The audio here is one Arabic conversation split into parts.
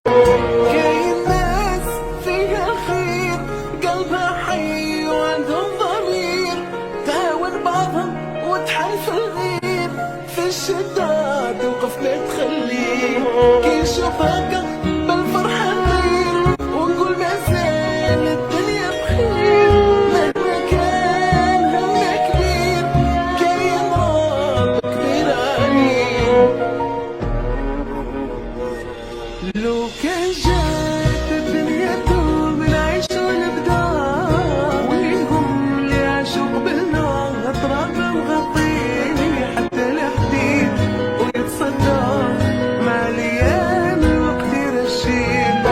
كاين ناس فيها الخير، قلبها حي وعندهم ضمير، تعاون بعضهم وتحن في الغير، في الشدة توقف ما تخليه، كي نشوف هكا بالفرحة نطير، ونقول مازال الدنيا بخير، مهما كان همنا كبير، كاين رب كبير عليه. لو كان جات الدنيا دوم نعيش ونبدا، وينهم اللي عاشوا قبلنا تراب مغطيني حتى الحديد ويتصدى مع الايام الوقت يرشيد.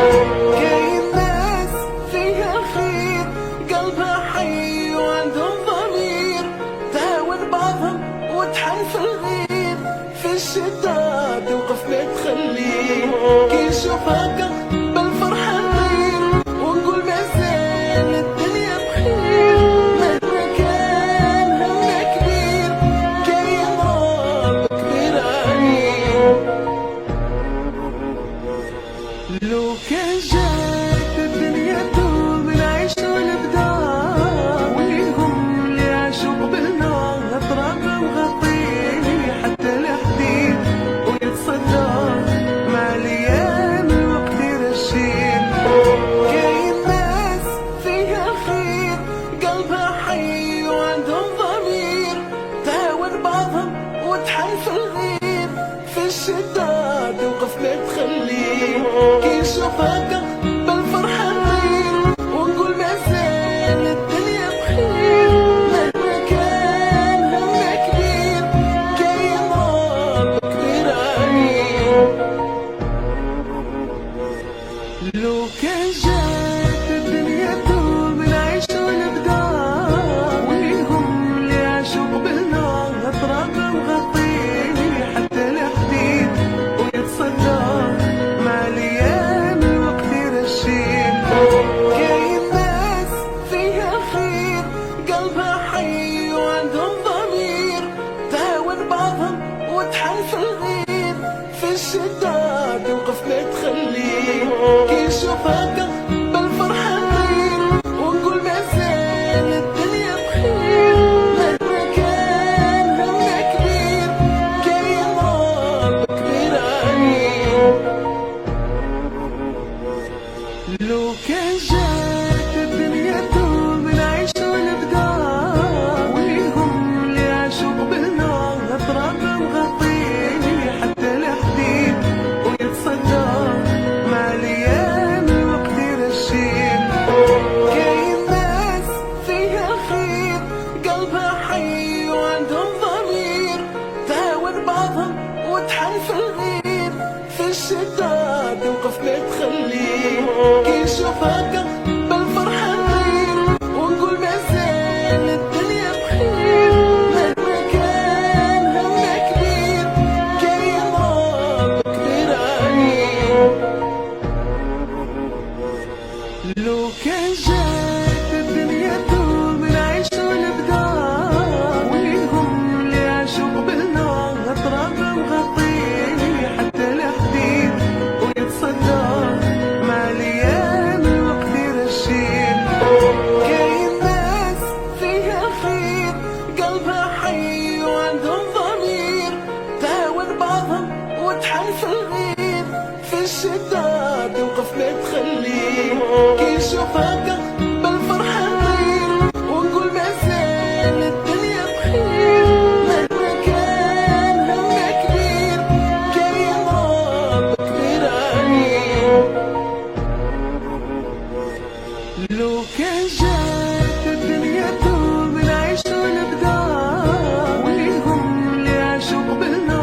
كاين ناس فيها الخير، قلبها حي وعندهم ضمير، تعاون بعضهم وتحن في الغير، في الشدة توقف ما تخليه، كي نشوف هكا بالفرحة نطير، ونقول مازال الدنيا بخير، مهما كان همنا كبير، كاين رب كبير عليه. لو كان جات الدنيا دوم نعيش ونبدا، وينهم اللي عاشوا قبلنا تراب مغطيني حتى الحديد ويتصدى مع الايام الوقت يرشيد. كاين ناس فيها الخير، قلبها حي وعندهم ضمير، تعاون بعضهم وتحن في الغير، في الشدة توقف ما تخليه، كي نشوف هكا بالفرحة نطير، ونقول مازال الدنيا بخير، مهما كان همنا كبير، كاين رب كبير عليه. لو كان جات الدنيا دوم نعيش ونبدا، وينهم اللي عاشوا قبلنا تراب مغطيني حتى الحديد ويتصدى مع الايام الوقت يرشيد. كاين ناس فيها الخير، قلبها حي وعندهم ضمير، تعاون بعضهم وتحن في الغير، في الشدة توقف ما تخليه، كي نشوف هكا بالفرحة نطير، ونقول مازال الدنيا بخير، مهما كان همنا كبير، كاين رب كبير عليه. لو كان جات الدنيا دوم نعيش ونبدا، وينهم اللي عاشوا قبلنا تراب مغطيني حتى الحديد ويتصدى مع الايام الوقت يرشيد. كاين ناس فيها الخير، قلبها حي وعندهم ضمير، تعاون بعضهم وتحن في الغير، في الشدة توقف ما تخليه، كي نشوف هكا بالفرحة نطير، ونقول مازال الدنيا بخير، مهما كان همنا كبير، كاين رب كبير عليه. لو كان جات الدنيا دوم نعيش ونبدا، وينهم اللي عاشوا قبلنا تراب مغطيني حتى الحديد ويتصدى مع الايام الوقت يرشيد. كاين ناس فيها الخير، قلبها حي وعندهم ضمير، تعاون بعضهم وتحن في الغير، في الشدة توقف ما تخليه، كي نشوف هكا بالفرحة نطير، ونقول مازال الدنيا بخير، مهما كان همنا كبير، كاين رب كبير عليه. لو كان جات الدنيا دوم نعيش ونبدا، وينهم اللي عاشوا قبلنا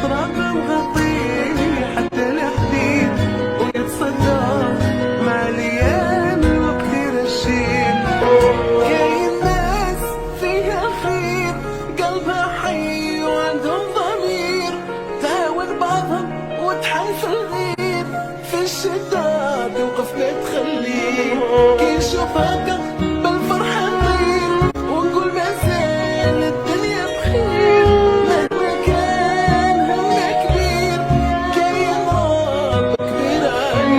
تراب مغطيني حتى الحديد ويتصدى مع الايام الوقت يرشيد. كاين ناس فيها الخير، قلبها حي وعندهم ضمير، تعاون بعضهم وتحن في الغير، في الشدة توقف ما تخليه، كي نشوف هكا بالفرحة نطير، ونقول مازال الدنيا بخير، مهما كان همنا كبير، كاين رب كبير عليه.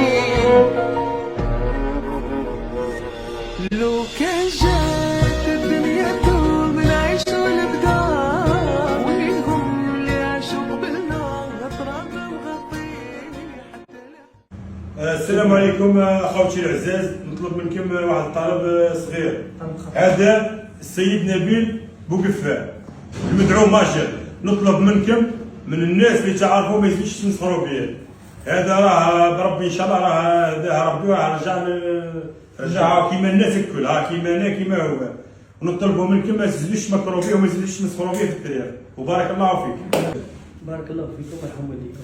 السلام عليكم اخوتي العزاز، نطلب منكم واحد الطلب صغير. هذا السيد نبيل بوقفاه المدعو ماجد، نطلب منكم من الناس اللي تعرفوا ما يزيدش تنصروا به. هذا راه بربي ان شاء الله راه هذا ربي راه رجعها كيما الناس الكل، ها كيما انا كيما هو. ونطلبوا منكم ما تزيدوش تمكروا به وما تزيدوش تنصروا به في التاريخ، وبارك الله فيك. بارك الله فيكم ويرحم والديكم.